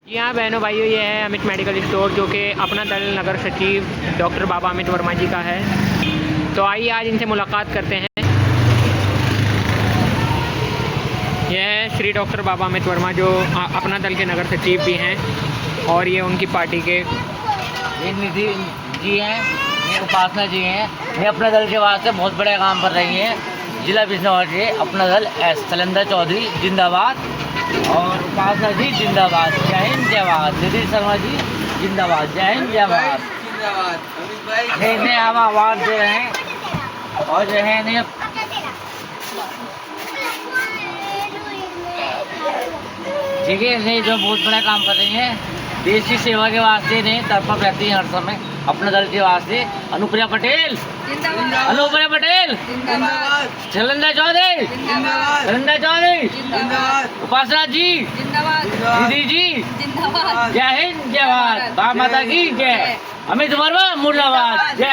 जी हाँ बहनों भाइयों, ये है अमित मेडिकल स्टोर जो कि अपना दल नगर सचिव डॉक्टर बाबा अमित वर्मा जी का है। तो आइए आज इनसे मुलाकात करते हैं। यह है श्री डॉक्टर बाबा अमित वर्मा जो अपना दल के नगर सचिव भी हैं और ये उनकी पार्टी के ये निधि जी हैं, ये उपासना जी हैं। ये अपने दल के वास्ते बहुत बड़े काम कर रही हैं। जिला बिजनौर से अपना दल सलेंदर चौधरी जिंदाबाद और उपासना जी जिंदाबाद। जय हिंद जय भारत। निधि शर्मा जी जिंदाबाद। जय हिंद जय भारत। इन्हें हम आवाज दे रहे हैं और जो है इन्हें ठीक है, इन्हें जो बहुत बड़ा काम कर रही हैं देश की सेवा के वास्ते इन्हें तत्पर रहती हैं हर समय अपने दल के वास्ते। अनुप्रिया पटेल अनुप्रिया पटेल सलेंदर चौधरी सलेंदर चौधरी उपासना जी दीदी जी जय हिंद जय भारत। माता की जय। अमित वर्मा मुर्दाबाद। जय